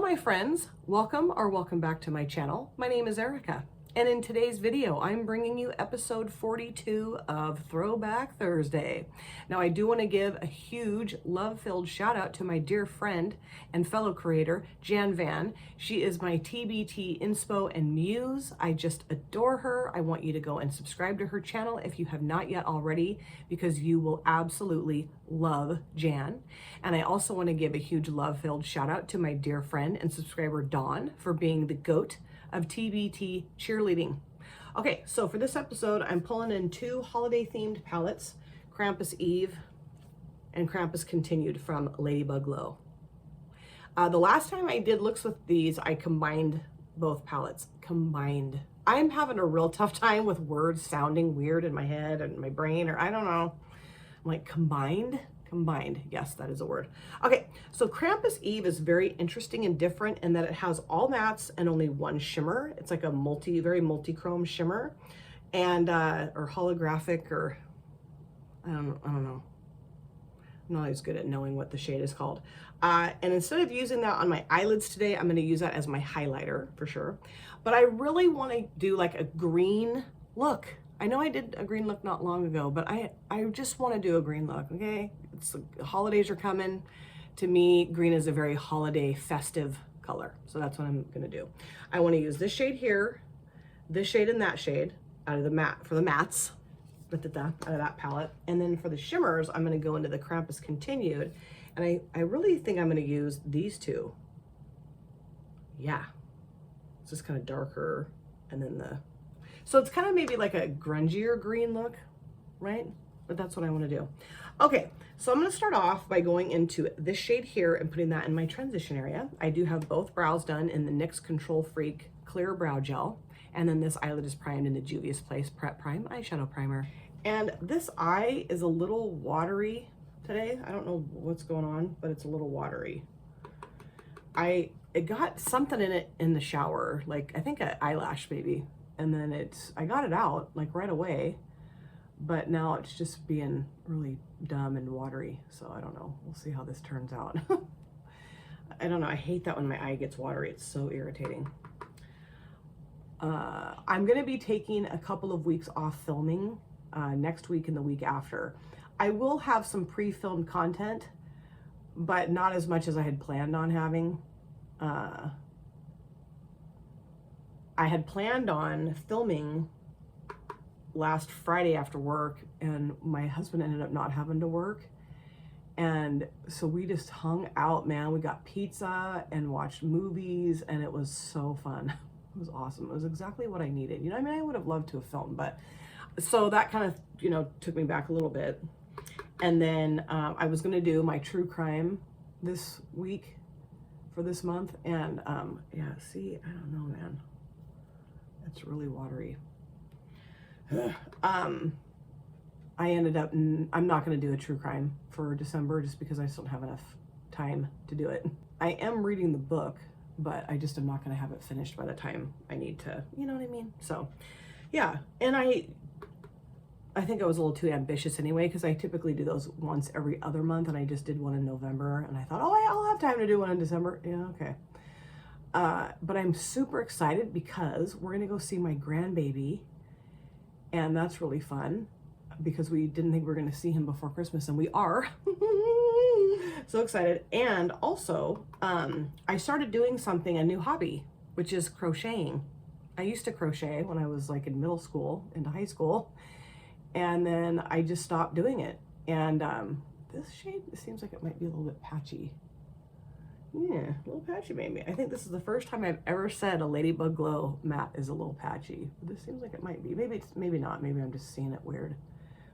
my friends, welcome or welcome back to my channel. My name is Erica, and in today's video I'm bringing you episode 42 of Throwback Thursday. Now I do want to give a huge love-filled shout out to my dear friend and fellow creator Jan Van. She is my TBT inspo and muse. I just adore her. I want you to go and subscribe to her channel if you have not yet already, because you will absolutely love Jan. And I also want to give a huge love-filled shout out to my dear friend and subscriber Dawn for being the GOAT of TBT cheerleading. Okay, so for this episode, I'm pulling in two holiday themed palettes, Krampus Eve and Krampus Continued from LadybugGlow. The last time I did looks with these, I combined both palettes. I'm having a real tough time with words sounding weird in my head and my brain, or I don't know. I'm like, combined, yes, that is a word. Okay, so Krampus Eve is very interesting and different in that it has all mattes and only one shimmer. It's like a very multi-chrome shimmer, and or holographic, or I don't know. I'm not as good at knowing what the shade is called. And instead of using that on my eyelids today, I'm going to use that as my highlighter for sure. But I really want to do like a green look. I know I did a green look not long ago, but I just want to do a green look, okay? Holidays are coming. To me, green is a very holiday festive color. So that's what I'm going to do. I want to use this shade here, this shade and that shade out of the matte, for the mattes, out of that palette. And then for the shimmers, I'm going to go into the Krampus Continued. And I really think I'm going to use these two. Yeah. It's just kind of darker. And then so it's kind of maybe like a grungier green look, right? But that's what I want to do. Okay, so I'm going to start off by going into this shade here and putting that in my transition area. I do have both brows done in the NYX Control Freak Clear Brow Gel. And then this eyelid is primed in the Juvia's Place Prep Prime Eyeshadow Primer. And this eye is a little watery today. I don't know what's going on, but it's a little watery. It got something in it in the shower, like I think an eyelash maybe. And then I got it out like right away, but now it's just being really dumb and watery. So I don't know. We'll see how this turns out. I don't know. I hate that when my eye gets watery. It's so irritating. I'm going to be taking a couple of weeks off filming next week and the week after. I will have some pre-filmed content, but not as much as I had planned on having. I had planned on filming last Friday after work, and my husband ended up not having to work. And so we just hung out, man. We got pizza and watched movies, and it was so fun. It was awesome. It was exactly what I needed. You know, I mean, I would have loved to have filmed, but so that kind of, you know, took me back a little bit. And then I was going to do my true crime this week for this month. And yeah, see, I don't know, man. It's really watery. I ended up, I'm not going to do a true crime for December just because I just don't have enough time to do it. I am reading the book, but I just am not going to have it finished by the time I need to, you know what I mean? So yeah, and I think I was a little too ambitious anyway, because I typically do those once every other month, and I just did one in November, and I thought, oh, I'll have time to do one in December. Yeah, okay. But I'm super excited because we're gonna go see my grandbaby, and that's really fun because we didn't think we were gonna see him before Christmas, and we are. So excited. And also, I started doing a new hobby, which is crocheting. I used to crochet when I was like in middle school into high school, and then I just stopped doing it. And this shade, it seems like it might be a little bit patchy. Yeah, a little patchy maybe. I think this is the first time I've ever said a LadybugGlow matte is a little patchy. But this seems like it might be. Maybe not. Maybe I'm just seeing it weird,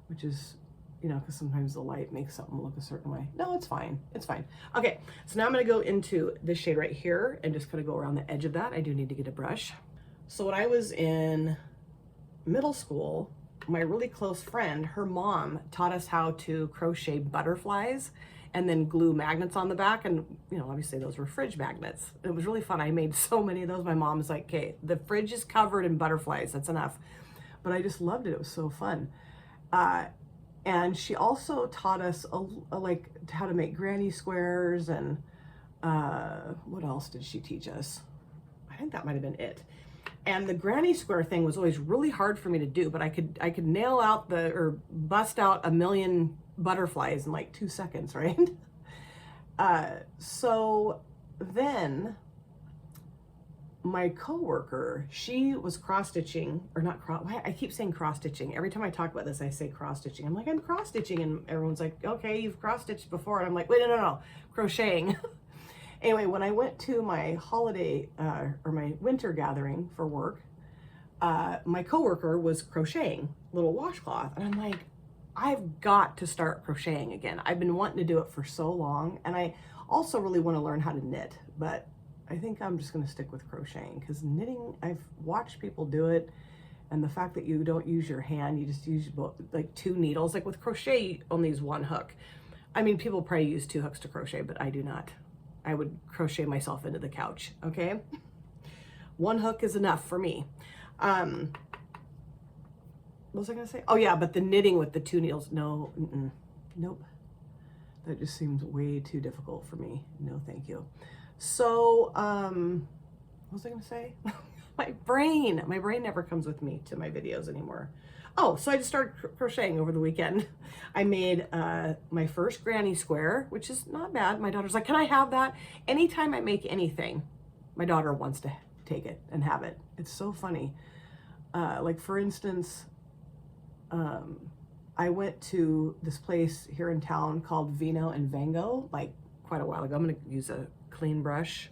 which is, you know, because sometimes the light makes something look a certain way. No, it's fine. It's fine. Okay, so now I'm going to go into this shade right here and just kind of go around the edge of that. I do need to get a brush. So when I was in middle school, my really close friend, her mom taught us how to crochet butterflies and then glue magnets on the back. And, you know, obviously those were fridge magnets. It was really fun. I made so many of those. My mom was like, okay, the fridge is covered in butterflies. That's enough. But I just loved it. It was so fun. And she also taught us like how to make granny squares and What else did she teach us? I think that might have been it. And the granny square thing was always really hard for me to do, but I could nail out or bust out a million butterflies in like 2 seconds, right? So then my coworker, she was cross-stitching, or not why I keep saying cross-stitching. Every time I talk about this, I say cross-stitching. I'm like, I'm cross-stitching, and everyone's like, okay, you've cross-stitched before. And I'm like, wait, no, crocheting. Anyway, when I went to my holiday or my winter gathering for work, my coworker was crocheting little washcloth, and I'm like, I've got to start crocheting again. I've been wanting to do it for so long, and I also really want to learn how to knit, but I think I'm just going to stick with crocheting, because knitting, I've watched people do it, and the fact that you don't use your hand, you just use like 2 needles. Like with crochet, you only use 1 hook. I mean, people probably use 2 hooks to crochet, but I do not. I would crochet myself into the couch, okay? 1 hook is enough for me. What was I gonna say? Oh yeah, but the knitting with the 2 needles, no, nope. That just seems way too difficult for me. No, thank you. So, what was I gonna say? My brain never comes with me to my videos anymore. Oh, so I just started crocheting over the weekend. I made my first granny square, which is not bad. My daughter's like, can I have that? Anytime I make anything, my daughter wants to take it and have it. It's so funny. Like for instance, I went to this place here in town called Vino and Vango, like quite a while ago. I'm gonna use a clean brush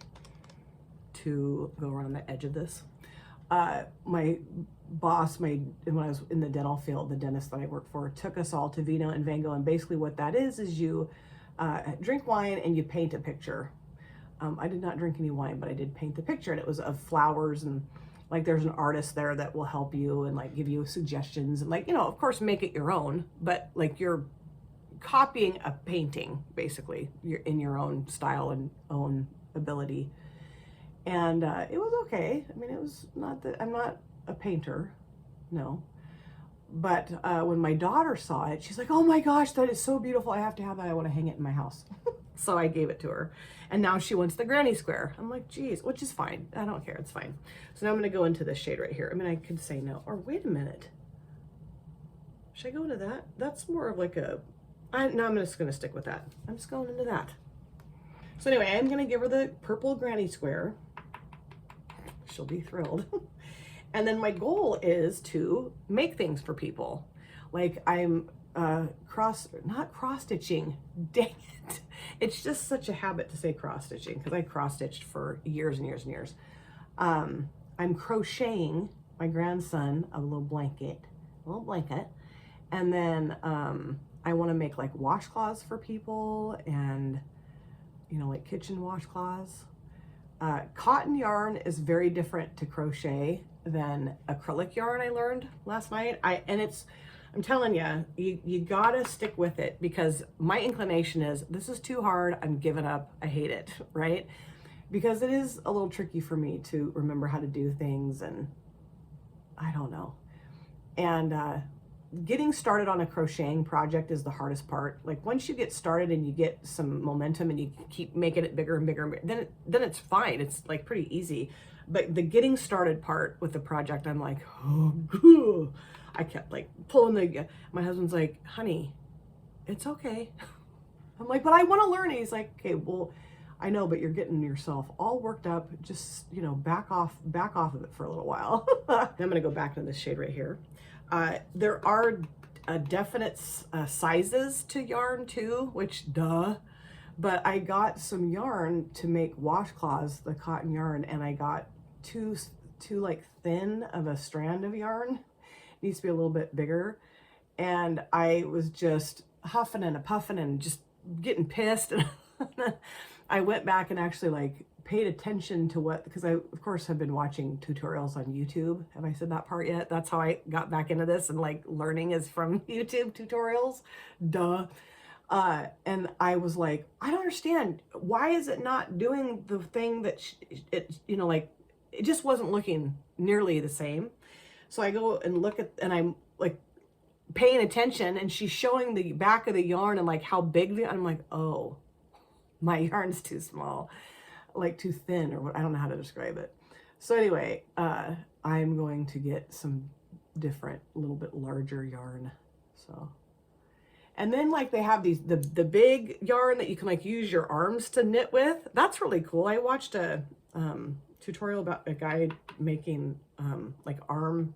to go around the edge of this. My boss, when I was in the dental field, the dentist that I worked for, took us all to Vino and Vango, and basically what that is you drink wine and you paint a picture. I did not drink any wine, but I did paint the picture, and it was of flowers, and like there's an artist there that will help you and like give you suggestions, and like, you know, of course make it your own, but like you're copying a painting, basically. You're in your own style and own ability. And it was okay. I mean, it was not that I'm not a painter, no. But when my daughter saw it, she's like, oh my gosh, that is so beautiful. I have to have that. I want to hang it in my house. So I gave it to her. And now she wants the granny square. I'm like, geez, which is fine. I don't care. It's fine. So now I'm going to go into this shade right here. I mean, I could say no. Or wait a minute. Should I go into that? That's more of like no, I'm just going to stick with that. I'm just going into that. So anyway, I'm going to give her the purple granny square. She'll be thrilled. And then my goal is to make things for people. Like I'm not cross-stitching. Dang it. It's just such a habit to say cross-stitching, because I cross-stitched for years and years and years. I'm crocheting my grandson a little blanket. And then I want to make like washcloths for people, and you know, like kitchen washcloths. Cotton yarn is very different to crochet than acrylic yarn, I learned last night. I'm telling you, you gotta stick with it, because my inclination is, this is too hard, I'm giving up, I hate it, right? Because it is a little tricky for me to remember how to do things, and I don't know. And getting started on a crocheting project is the hardest part. Like once you get started and you get some momentum and you keep making it bigger and bigger and bigger, then it's fine. It's like pretty easy. But the getting started part with the project, I'm like, oh, I kept like pulling my husband's like, honey, it's okay. I'm like, but I want to learn it. He's like, okay, well, I know, but you're getting yourself all worked up. Just, you know, back off of it for a little while. I'm going to go back into this shade right here. There are definite sizes to yarn too, which duh, but I got some yarn to make washcloths, the cotton yarn, and I got too like thin of a strand of yarn. It needs to be a little bit bigger, and I was just huffing and puffing and just getting pissed. And I went back and actually like paid attention to because I of course have been watching tutorials on YouTube. Have I said that part yet? That's how I got back into this, and like learning is from YouTube tutorials, duh. And I was like, I don't understand, why is it not doing the thing that you know, like it just wasn't looking nearly the same. So I go and look at, and I'm like paying attention, and she's showing the back of the yarn and like how big I'm like, oh, My yarn's too small, like too thin, or what, I don't know how to describe it. So anyway, I'm going to get some different, little bit larger yarn. So, and then like they have these, the big yarn that you can like use your arms to knit with. That's really cool. I watched a tutorial about a guy making like arm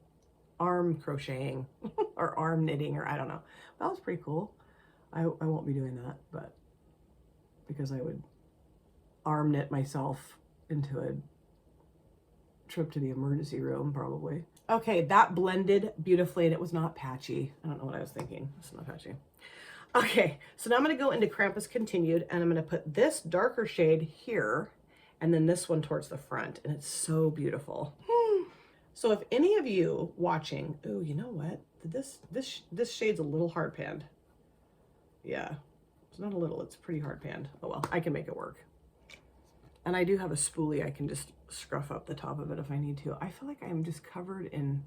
crocheting or arm knitting, or I don't know. That was pretty cool. I won't be doing that, but because I would arm knit myself into a trip to the emergency room probably. Okay, that blended beautifully and it was not patchy. I don't know what I was thinking. It's not patchy. Okay, so now I'm going to go into Krampus Continued, and I'm going to put this darker shade here and then this one towards the front, and it's so beautiful. So if any of you watching, oh, you know what? This shade's a little hard panned. Yeah, it's not a little, it's pretty hard panned. Oh well, I can make it work. And I do have a spoolie. I can just scruff up the top of it if I need to. I feel like I'm just covered in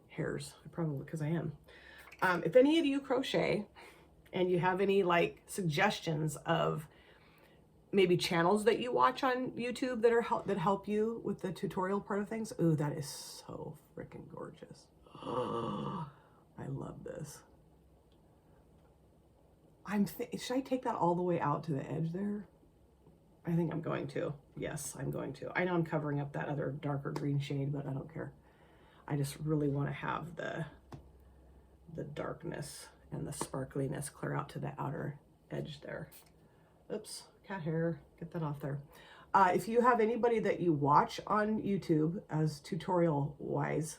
hairs, probably because I am. If any of you crochet and you have any like suggestions of maybe channels that you watch on YouTube that help you with the tutorial part of things, ooh, that is so freaking gorgeous. Oh, I love this. Should I take that all the way out to the edge there? I think I'm going to. Yes, I'm going to. I know I'm covering up that other darker green shade, but I don't care. I just really want to have the darkness and the sparkliness clear out to the outer edge there. Oops, cat hair, get that off there. If you have anybody that you watch on YouTube as tutorial wise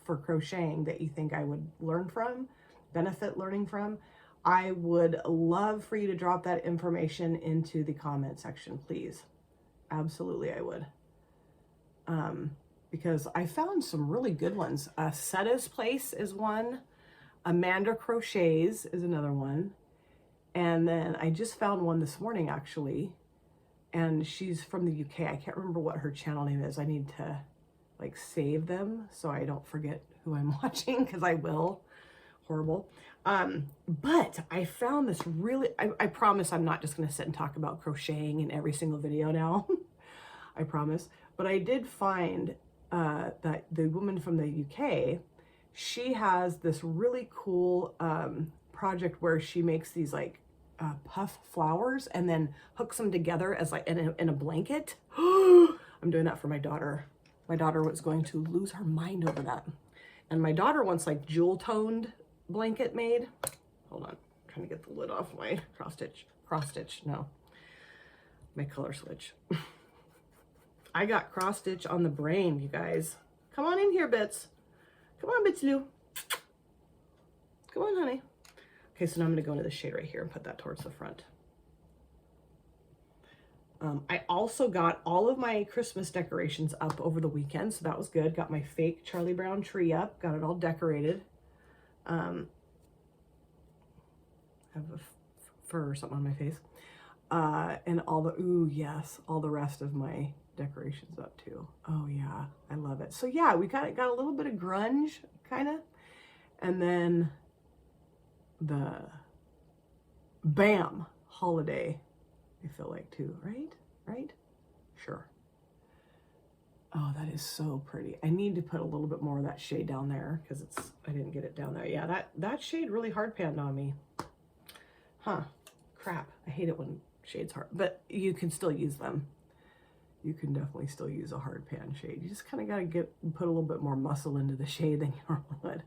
for crocheting that you think I would learn from, benefit learning from, I would love for you to drop that information into the comment section, please. Absolutely, I would. Because I found some really good ones. Setta's Place is one. Amanda Crochets is another one. And then I just found one this morning, actually. And she's from the UK. I can't remember what her channel name is. I need to like save them so I don't forget who I'm watching, because I will. Horrible. But I found this really, I promise I'm not just going to sit and talk about crocheting in every single video now. I promise. But I did find that the woman from the UK, she has this really cool project where she makes these like puff flowers and then hooks them together as like in a blanket. I'm doing that for my daughter. My daughter was going to lose her mind over that. And my daughter wants like jewel toned blanket made. Hold on, I'm trying to get the lid off my cross stitch, no, my color switch. I got cross stitch on the brain, you guys. Come on in here, Bits. Come on, Bitsloo. Come on, honey. Okay, so now I'm going to go into the shade right here and put that towards the front. I also got all of my Christmas decorations up over the weekend, so that was good. Got my fake Charlie Brown tree up, got it all decorated. Have a fur or something on my face. And all the, ooh, yes, all the rest of my decorations up too. Oh yeah, I love it. So yeah, we got a little bit of grunge, kind of. And then the BAM holiday, I feel like too, right? Right? Sure. Oh, that is so pretty. I need to put a little bit more of that shade down there because I didn't get it down there. Yeah, that shade really hard panned on me. Huh, crap. I hate it when shades hard, but you can still use them. You can definitely still use a hard pan shade. You just kind of got to put a little bit more muscle into the shade than you normally would.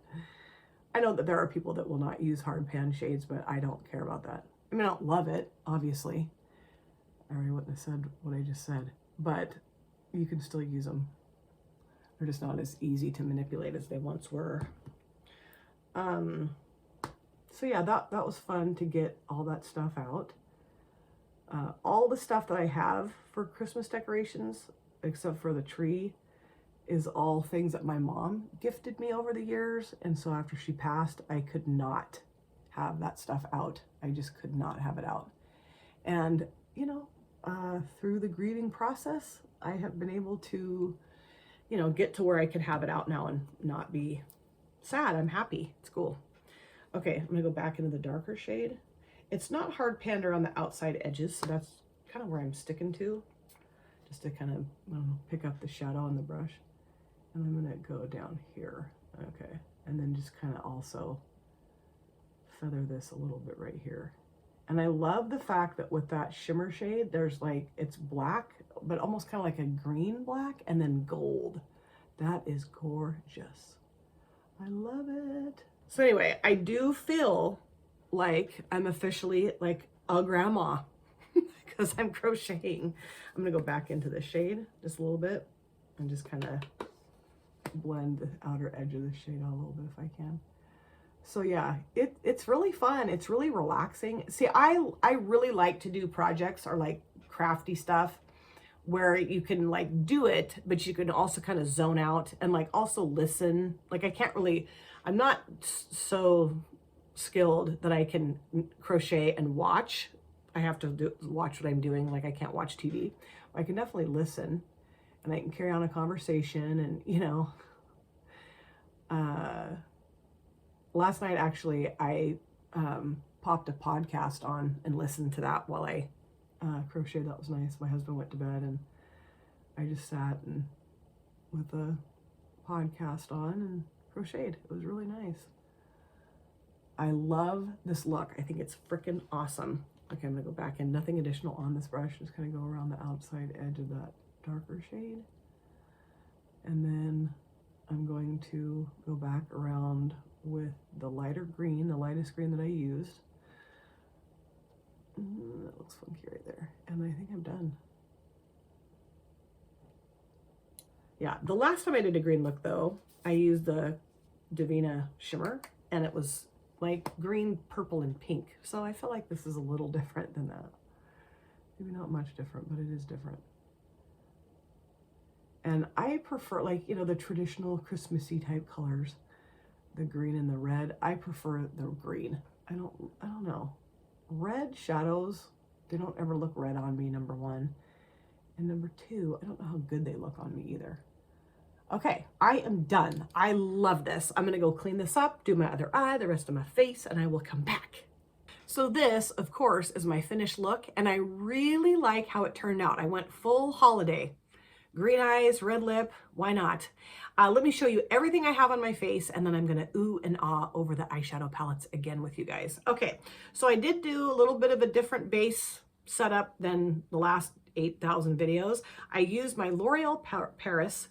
I know that there are people that will not use hard pan shades, but I don't care about that. I mean, I don't love it, obviously. I already wouldn't have said what I just said, but you can still use them. They're just not as easy to manipulate as they once were. So yeah, that was fun to get all that stuff out. All the stuff that I have for Christmas decorations, except for the tree, is all things that my mom gifted me over the years. And so after she passed, I could not have that stuff out. I just could not have it out. And, you know, through the grieving process, I have been able to, you know, get to where I can have it out now and not be sad. I'm happy. It's cool. Okay, I'm gonna go back into the darker shade. It's not hard panned around the outside edges, so that's kind of where I'm sticking to, just to kind of, I don't know, pick up the shadow on the brush. And I'm gonna go down here, okay, and then just kind of also feather this a little bit right here. And I love the fact that with that shimmer shade, there's like, it's black, but almost kind of like a green black, and then gold. That is gorgeous. I love it. So anyway, I do feel like I'm officially like a grandma because I'm crocheting. I'm gonna go back into the shade just a little bit and just kind of blend the outer edge of the shade out a little bit if I can. So yeah, it's really fun. It's really relaxing. See, I really like to do projects or like crafty stuff where you can like do it, but you can also kind of zone out and like also listen. Like I'm not so skilled that I can crochet and watch. I have to watch what I'm doing. Like I can't watch TV. I can definitely listen and I can carry on a conversation and, you know, last night, actually, I popped a podcast on and listened to that while I crocheted. That was nice. My husband went to bed and I just sat and with a podcast on and crocheted. It was really nice. I love this look. I think it's freaking awesome. Okay, I'm gonna go back in. Nothing additional on this brush. Just kind of go around the outside edge of that darker shade. And then I'm going to go back around with the lighter green, the lightest green that I used. That looks funky right there. And I think I'm done. Yeah, the last time I did a green look though, I used the Divina shimmer and it was like green, purple, and pink. So I feel like this is a little different than that. Maybe not much different, but it is different. And I prefer, like, you know, the traditional Christmassy type colors, the green and the red. I prefer the green. I don't know. Red shadows, they don't ever look red on me, number one. And number two, I don't know how good they look on me either. Okay, I am done. I love this. I'm gonna go clean this up, do my other eye, the rest of my face, and I will come back. So this, of course, is my finished look, and I really like how it turned out. I went full holiday. Green eyes, red lip, why not? Let me show you everything I have on my face, and then I'm gonna ooh and ah over the eyeshadow palettes again with you guys. Okay, so I did do a little bit of a different base setup than the last 8,000 videos. I used my L'Oreal Paris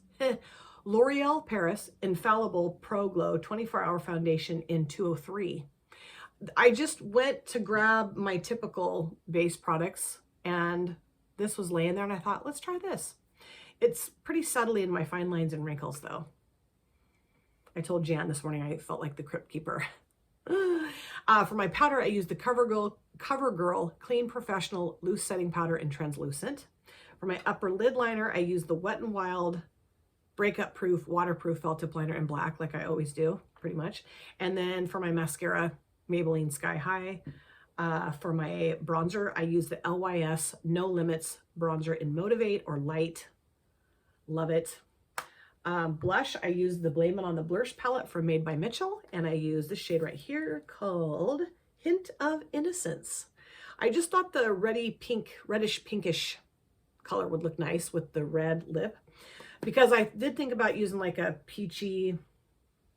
Infallible Pro Glow 24-hour foundation in 203. I just went to grab my typical base products, and this was laying there, and I thought, let's try this. It's pretty subtly in my fine lines and wrinkles, though. I told Jan this morning I felt like the Crypt Keeper. For my powder, I used the CoverGirl Clean Professional Loose Setting Powder in Translucent. For my upper lid liner, I used the Wet n Wild Breakup Proof Waterproof Felt Tip Liner in black, like I always do, pretty much. And then for my mascara, Maybelline Sky High. For my bronzer, I used the LYS No Limits Bronzer in Motivate or Light. Love it. Blush, I used the Blame It on the Blush palette from Made by Mitchell, and I used this shade right here called Hint of Innocence. I just thought the reddish pinkish color would look nice with the red lip, because I did think about using like a peachy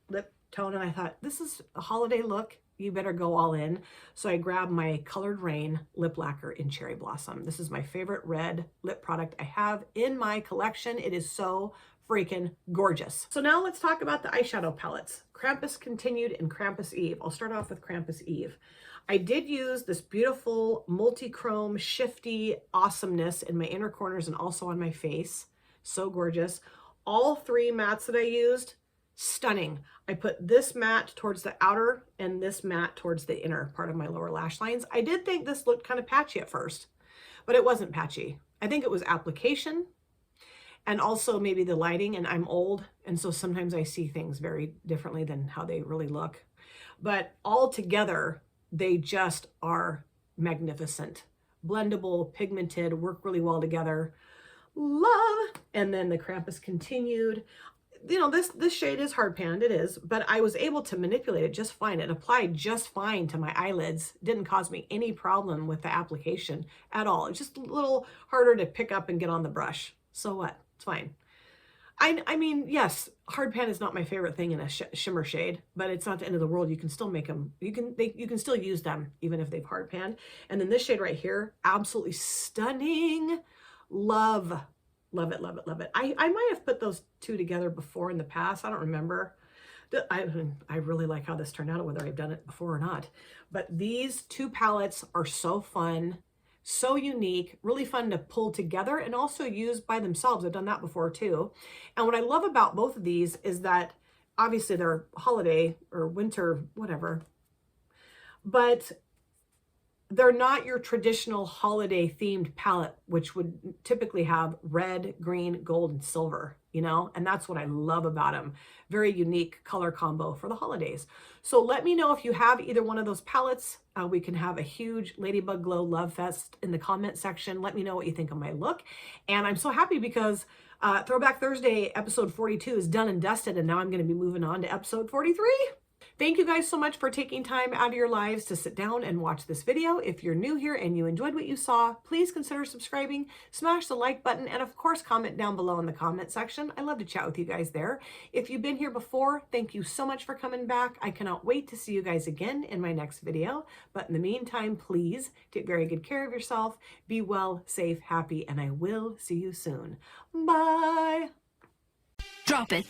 lip tone, and I thought, this is a holiday look. You better go all in. So I grabbed my Colored Rain lip lacquer in Cherry Blossom. This is my favorite red lip product I have in my collection. It is so freaking gorgeous. So now let's talk about the eyeshadow palettes. Krampus Continued and Krampus Eve. I'll start off with Krampus Eve. I did use this beautiful multi-chrome shifty awesomeness in my inner corners and also on my face. So gorgeous. All three mattes that I used, stunning. I put this matte towards the outer and this matte towards the inner part of my lower lash lines. I did think this looked kind of patchy at first, but it wasn't patchy. I think it was application and also maybe the lighting, and I'm old, and so sometimes I see things very differently than how they really look. But all together, they just are magnificent. Blendable, pigmented, work really well together. Love. And then the Krampus Continued. you know, this shade is hard panned, it is, but I was able to manipulate it just fine. It applied just fine to my eyelids. Didn't cause me any problem with the application at all. It's just a little harder to pick up and get on the brush. So what? It's fine. I mean, yes, hard pan is not my favorite thing in a shimmer shade, but it's not the end of the world. You can still make them, you can still use them even if they've hard panned. And then this shade right here, absolutely stunning. Love, love it, love it, love it. I might have put those two together before in the past. I don't remember. I really like how this turned out, whether I've done it before or not. But these two palettes are so fun. So unique, really fun to pull together and also use by themselves. I've done that before too. And what I love about both of these is that obviously they're holiday or winter, whatever, but they're not your traditional holiday themed palette, which would typically have red, green, gold, and silver, you know, and that's what I love about them. Very unique color combo for the holidays. So let me know if you have either one of those palettes. We can have a huge Ladybug Glow Love Fest in the comment section. Let me know what you think of my look. And I'm so happy because Throwback Thursday episode 42 is done and dusted, and now I'm going to be moving on to episode 43. Thank you guys so much for taking time out of your lives to sit down and watch this video. If you're new here and you enjoyed what you saw, please consider subscribing, smash the like button, and of course, comment down below in the comment section. I love to chat with you guys there. If you've been here before, thank you so much for coming back. I cannot wait to see you guys again in my next video. But in the meantime, please take very good care of yourself. Be well, safe, happy, and I will see you soon. Bye. Drop it.